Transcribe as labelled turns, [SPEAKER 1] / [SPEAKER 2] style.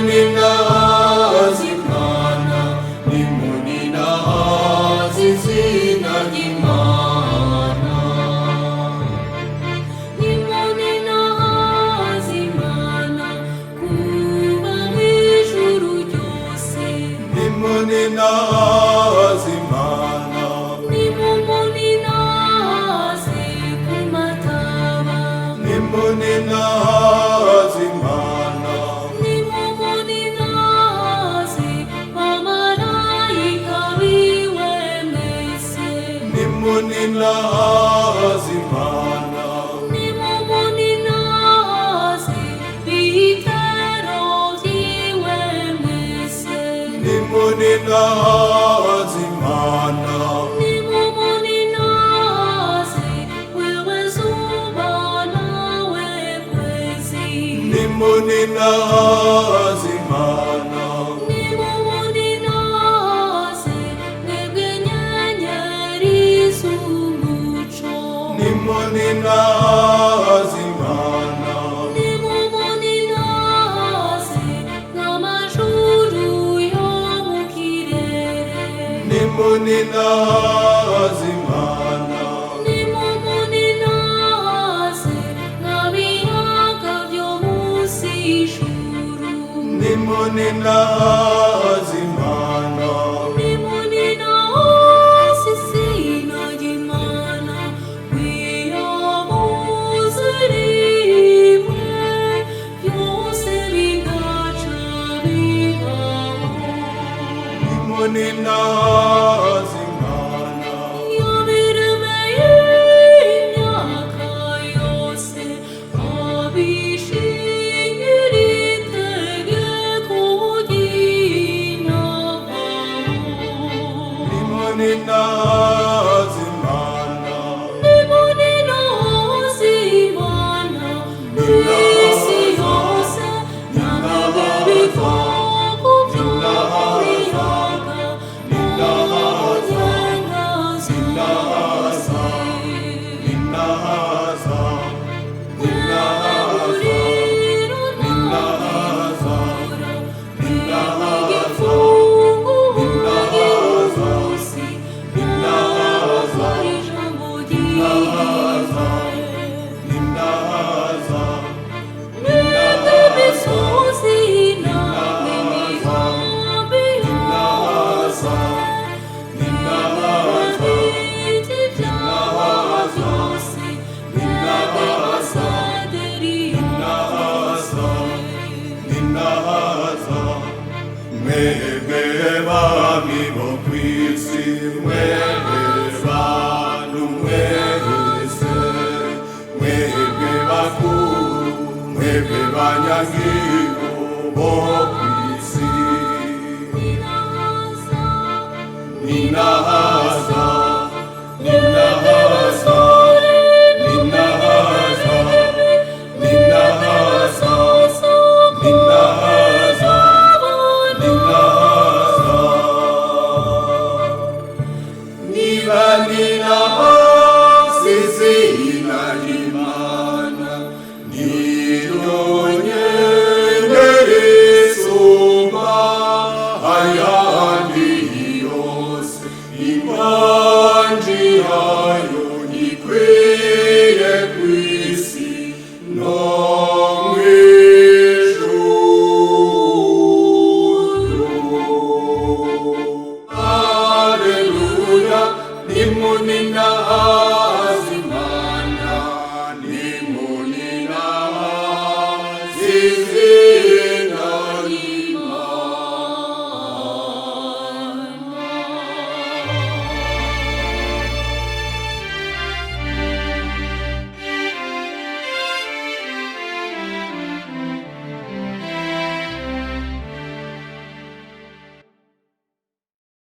[SPEAKER 1] nimuninahaze Imana, nimuninahaze izina ry'Imana.
[SPEAKER 2] Nimuninahaze Imana, kuba mw'ijuru ryose.
[SPEAKER 1] Nimuninahaze Imana,
[SPEAKER 2] Nimumuninahaze ku mataba.
[SPEAKER 1] nimuninahaze Imana,
[SPEAKER 2] Nimumuninahaze bamarayika biwe mwese.
[SPEAKER 1] nimuninahaze Imana,
[SPEAKER 2] Nimumuninahaze bitero vyiwe mwese.
[SPEAKER 1] nimuninahaze Imana,
[SPEAKER 2] Nimumuninahaze wewe zuba nawe kwezi.
[SPEAKER 1] nimuninahaze Imana,
[SPEAKER 2] Nimumuninahaze mwebwe nyenyeri z'umuco.
[SPEAKER 1] nimuninahaze Imana,
[SPEAKER 2] Nimumuninahaze nk'amajuru yo mu kirere.
[SPEAKER 1] nimuninahaze Imana,
[SPEAKER 2] Nimumuninahaze nk'abiyaga vyo munsi y'ijuru.
[SPEAKER 1] nimuninahaze Imana,
[SPEAKER 2] Nimuninahaze izina ry'Imana, wiyabuze rimwe, vyose bigaca bibaho.
[SPEAKER 1] nimuninahaze Imana,
[SPEAKER 2] Yabiremeye imyaka yose, abishingira itegeko ry'Imana.
[SPEAKER 1] nimuninahaze Imana,
[SPEAKER 2] Nimuninahaze Imana, kw'isi yose, nyabibi bikoko vyo mu biyaga, mu nyenga zose.
[SPEAKER 1] ninahaza,
[SPEAKER 2] Nyamuriro n'amahoro, igifungu n'igihusi, ninahaza ijambo ryiwe.
[SPEAKER 1] ninahaza,
[SPEAKER 2] Mwebwe misozi namwe migambi yose, mwebwe biti vyaho vyose, mwebwe masederi yose.
[SPEAKER 1] ninahaza, mwebwe bami bo kw'isi, mwebwe bantu mwese, mwebwe bakuru, mwebwe banyagihugu bo kw'isi,
[SPEAKER 2] Ninahaza,
[SPEAKER 1] ninahaza